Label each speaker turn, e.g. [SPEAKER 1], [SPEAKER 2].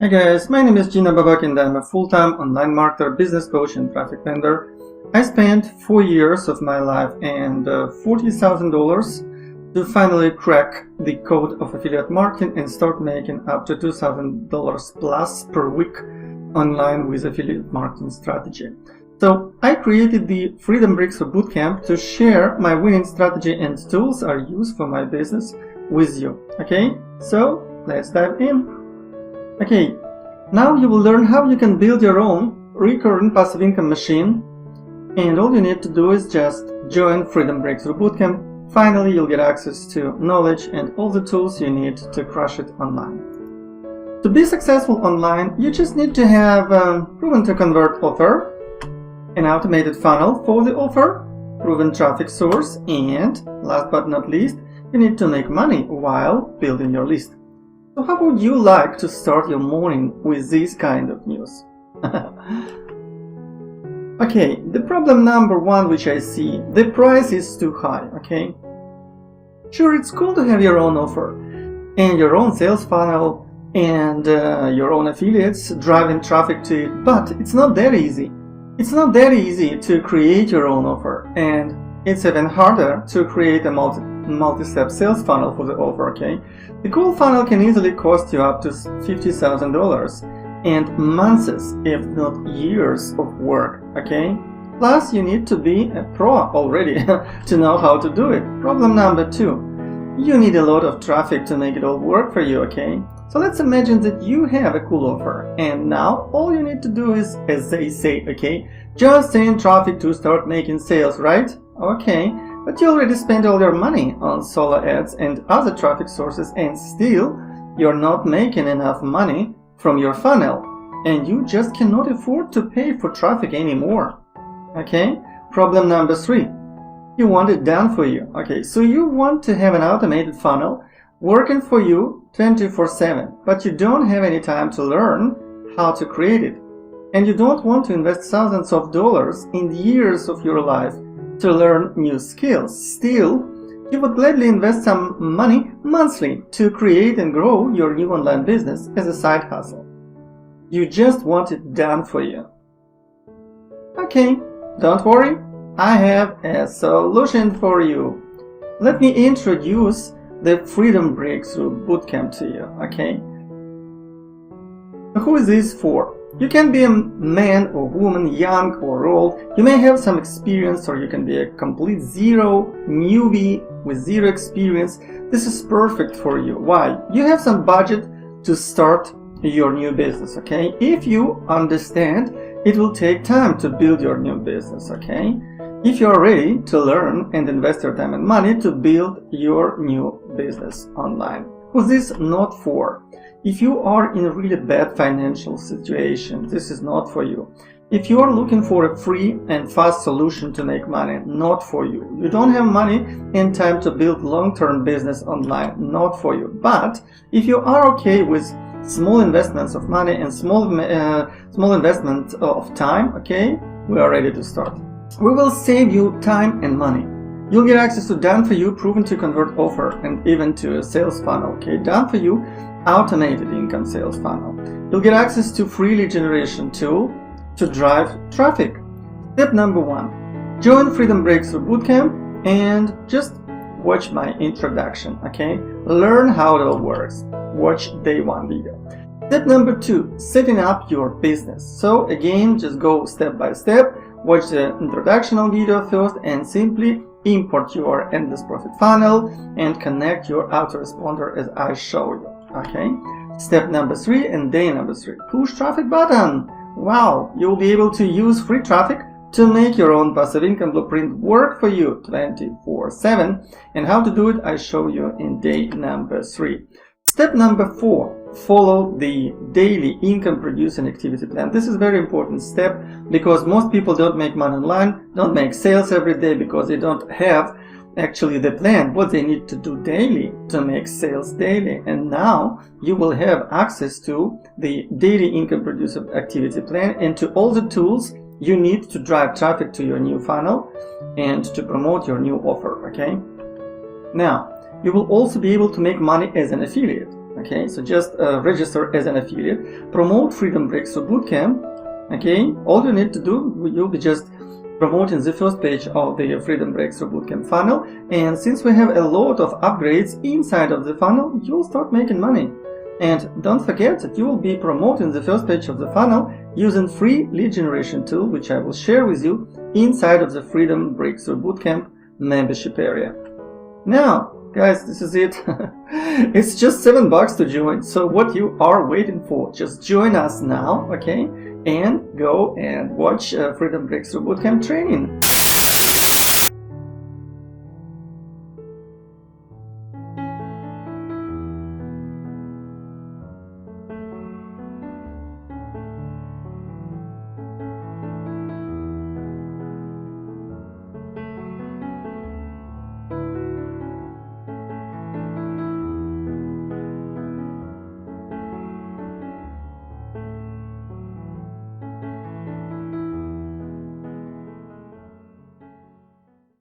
[SPEAKER 1] Hi guys, my name is Gina Babak and I'm a full-time online marketer, business coach and traffic vendor. I spent 4 years of my life and $40,000 to finally crack the code of affiliate marketing and start making up to $2,000 plus per week online with affiliate marketing strategy. So I created the Freedom Breakthrough Bootcamp to share my winning strategy and tools I use for my business with you. Okay, so let's dive in. Okay, now you will learn how you can build your own recurring passive income machine, and all you need to do is just join Freedom Breakthrough Bootcamp. Finally, you'll get access to knowledge and all the tools you need to crush it online. To be successful online, you just need to have a proven to convert offer, an automated funnel for the offer, proven traffic source, and last but not least, you need to make money while building your list. So how would you like to start your morning with this kind of news? Okay, the problem number one which I see, the price is too high, okay? Sure, it's cool to have your own offer and your own sales funnel and your own affiliates driving traffic to it, but it's not that easy. It's not that easy to create your own offer, and it's even harder to create a multi-step sales funnel for the offer, okay? The cool funnel can easily cost you up to $50,000 and months, if not years of work, okay? Plus, you need to be a pro already to know how to do it. Problem number two, you need a lot of traffic to make it all work for you, okay? So let's imagine that you have a cool offer, and now all you need to do is, as they say, okay, just send traffic to start making sales, right? Okay, but you already spent all your money on solo ads and other traffic sources, and still you're not making enough money from your funnel, and you just cannot afford to pay for traffic anymore. Okay, problem number three, you want it done for you. Okay, so you want to have an automated funnel working for you 24/7, but you don't have any time to learn how to create it, and you don't want to invest thousands of dollars in years of your life to learn new skills. Still, you would gladly invest some money monthly to create and grow your new online business as a side hustle. You just want it done for you. Okay, don't worry, I have a solution for you. Let me introduce the Freedom Breakthrough Bootcamp to you, okay? Who is this for? You can be a man or woman, young or old. You may have some experience, or you can be a complete zero newbie with zero experience. This is perfect for you. Why? You have some budget to start your new business, okay? If you understand, it will take time to build your new business, okay? If you're ready to learn and invest your time and money to build your new business online. Who's this not for? If you are in a really bad financial situation, this is not for you. If you are looking for a free and fast solution to make money, not for you. You don't have money and time to build long-term business online, not for you. But if you are okay with small investments of money and small investment of time, okay, we are ready to start. We will save you time and money. You'll get access to done for you, proven to convert offer, and even to a sales funnel, okay? Done for you, automated income sales funnel. You'll get access to free lead generation tool to drive traffic. Step number one, join Freedom Breakthrough Bootcamp and just watch my introduction, okay? Learn how it all works. Watch day one video. Step number two, setting up your business. So again, just go step by step. Watch the introductional video first and simply import your endless profit funnel and connect your autoresponder as I show you, okay? Step number three and day number three, push traffic button. Wow, you'll be able to use free traffic to make your own passive income blueprint work for you 24/7, and how to do it I show you in day number three. Step number four, follow the daily income producing activity plan. This is a very important step because most people don't make money online, don't make sales every day because they don't have actually the plan, what they need to do daily to make sales daily. And now you will have access to the daily income producing activity plan and to all the tools you need to drive traffic to your new funnel and to promote your new offer, okay? Now, you will also be able to make money as an affiliate. Okay, so just register as an affiliate, promote Freedom Breakthrough Bootcamp. Okay, all you need to do, you'll be just promoting the first page of the Freedom Breakthrough Bootcamp funnel, and since we have a lot of upgrades inside of the funnel, you'll start making money. And don't forget that you will be promoting the first page of the funnel using free lead generation tool, which I will share with you inside of the Freedom Breakthrough Bootcamp membership area. Now, guys, this is it. It's just $7 to join. So what you are waiting for? Just join us now, okay? And go and watch Freedom Breakthrough Bootcamp training.